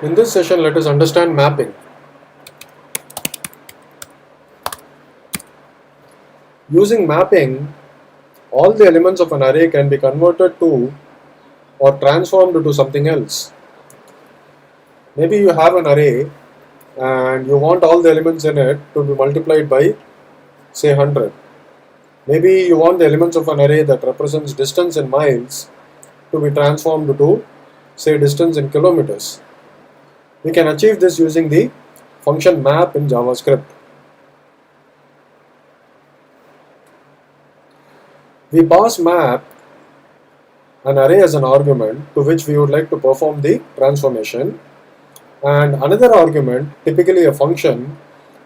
In this session, let us understand mapping. Using mapping, all the elements of an array can be converted to or transformed to something else. Maybe you have an array and you want all the elements in it to be multiplied by, say, 100. Maybe you want the elements of an array that represents distance in miles to be transformed to, say, distance in kilometers. We can achieve this using the function map in JavaScript. We pass map an array as an argument to which we would like to perform the transformation, and another argument, typically a function,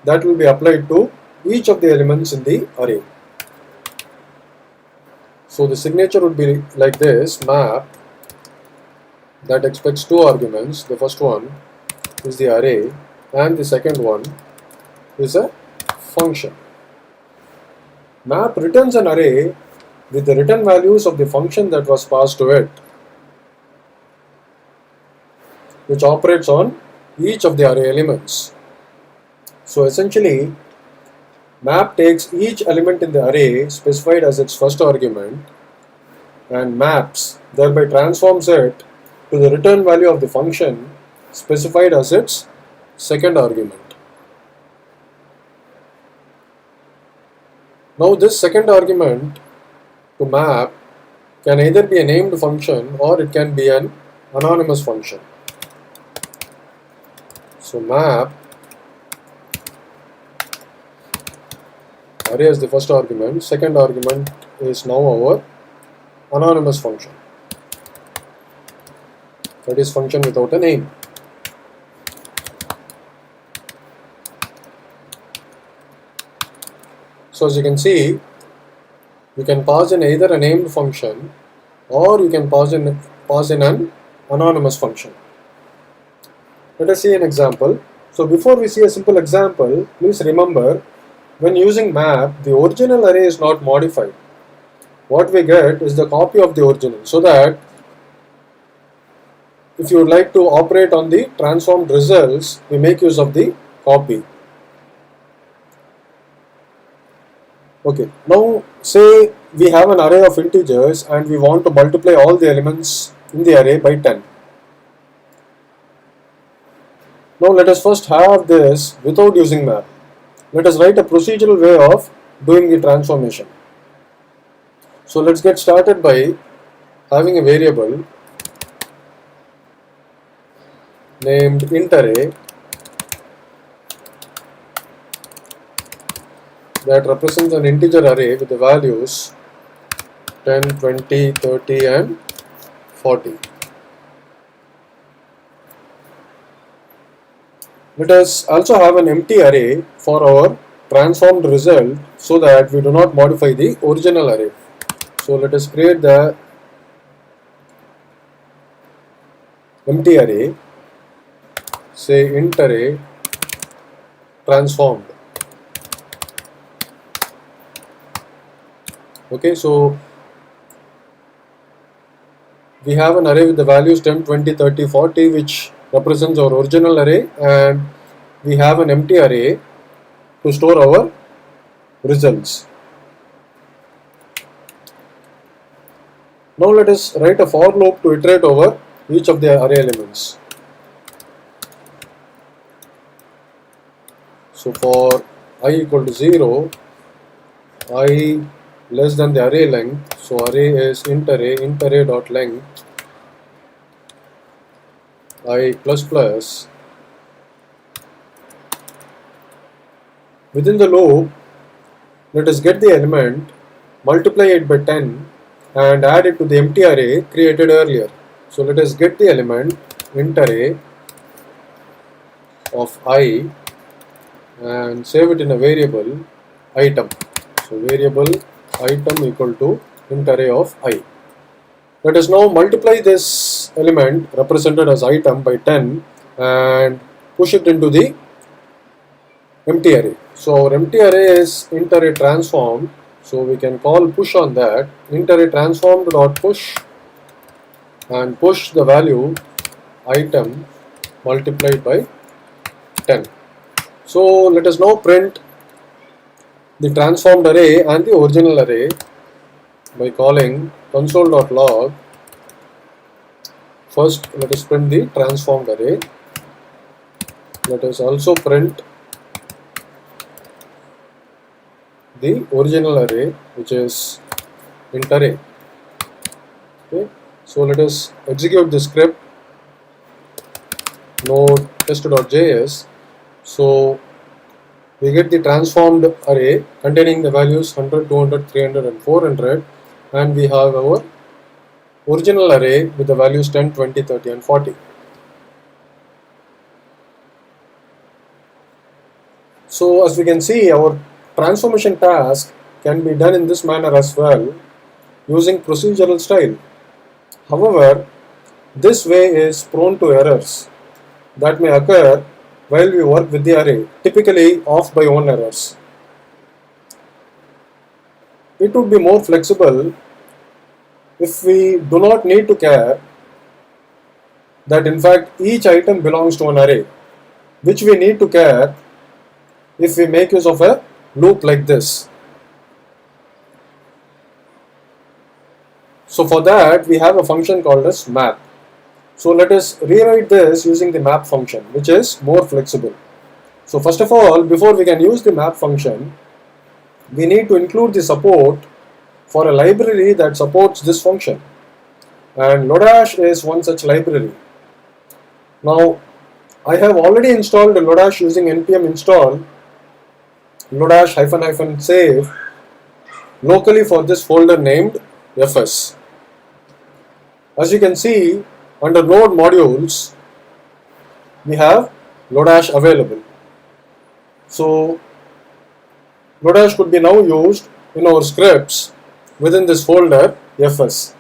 that will be applied to each of the elements in the array. So the signature would be like this: map that expects two arguments. The first one is the array and the second one is a function. Map returns an array with the return values of the function that was passed to it, which operates on each of the array elements. So essentially, map takes each element in the array specified as its first argument and maps, thereby transforms it to the return value of the function specified as its second argument. Now this second argument to map can either be a named function or it can be an anonymous function. So map array is the first argument, second argument is now our anonymous function, that is function without a name. So as you can see, you can pass in either a named function or you can pass in an anonymous function. Let us see an example. So before we see a simple example, please remember, when using map, the original array is not modified. What we get is the copy of the original, so that if you would like to operate on the transformed results, we make use of the copy. Okay, now say we have an array of integers and we want to multiply all the elements in the array by 10. Now let us first have this without using map. Let us write a procedural way of doing the transformation. So let's get started by having a variable named int_array that represents an integer array with the values 10, 20, 30 and 40. Let us also have an empty array for our transformed result so that we do not modify the original array. So let us create the empty array, say int_array transformed. Okay, so we have an array with the values 10, 20, 30, 40, which represents our original array, and we have an empty array to store our results. Now let us write a for loop to iterate over each of the array elements. So for I equal to 0, I less than the array length, so array is int_array dot length I plus plus. Within the loop, let us get the element, multiply it by 10 and add it to the empty array created earlier. So let us get the element int_array of I and save it in a variable item. So variable item equal to int_array of I. Let us now multiply this element represented as item by 10 and push it into the empty array. So our empty array is int_array transformed, so we can call push on that, int_array transformed dot push, and push the value item multiplied by 10. So let us now print the transformed array and the original array by calling console.log. First, let us print the transformed array. Let us also print the original array, which is int array. Okay. So let us execute the script node test.js. So we get the transformed array containing the values 100, 200, 300 and 400, and we have our original array with the values 10, 20, 30 and 40. So as we can see, our transformation task can be done in this manner as well, using procedural style. However, this way is prone to errors that may occur while we work with the array, typically off by 1 errors. It would be more flexible if we do not need to care that in fact each item belongs to an array, which we need to care if we make use of a loop like this. So for that we have a function called as map. So let us rewrite this using the map function, which is more flexible. So first of all, before we can use the map function, we need to include the support for a library that supports this function, and Lodash is one such library. Now I have already installed Lodash using npm install Lodash -- save locally for this folder named fs. As you can see, under node modules we have Lodash available. So Lodash could be now used in our scripts within this folder fs.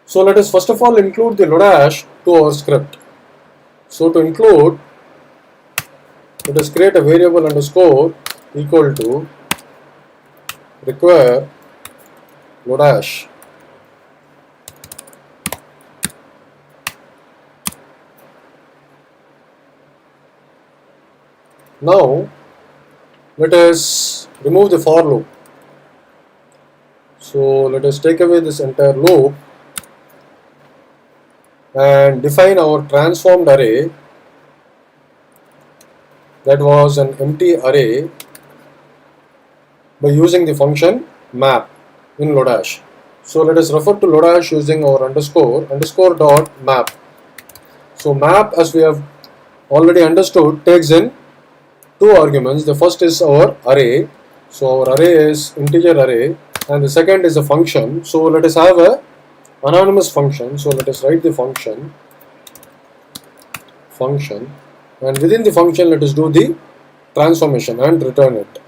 So let us first of all include the Lodash to our script. So to include, let us create a variable underscore equal to require Lodash. Now let us remove the for loop. So let us take away this entire loop and define our transformed array, that was an empty array, by using the function map in Lodash. So let us refer to Lodash using our underscore dot map. So map, as we have already understood, takes in two arguments. The first is our array. So our array is integer array, and the second is a function. So let us have a anonymous function. So let us write the function, and within the function let us do the transformation and return it.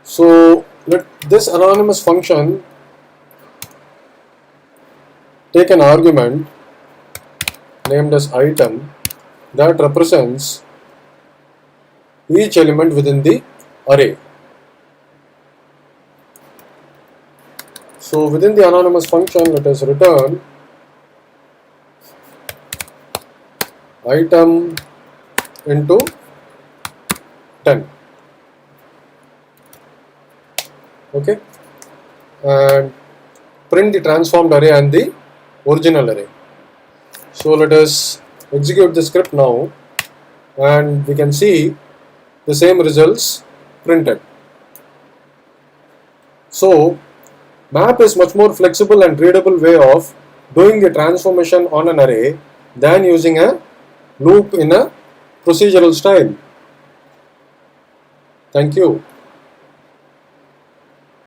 So let this anonymous function take an argument named as item that represents each element within the array. So within the anonymous function, let us return item into 10. Okay, and print the transformed array and the original array. So let us execute the script now, and we can see the same results printed. So map is much more flexible and readable way of doing the transformation on an array than using a loop in a procedural style. Thank you.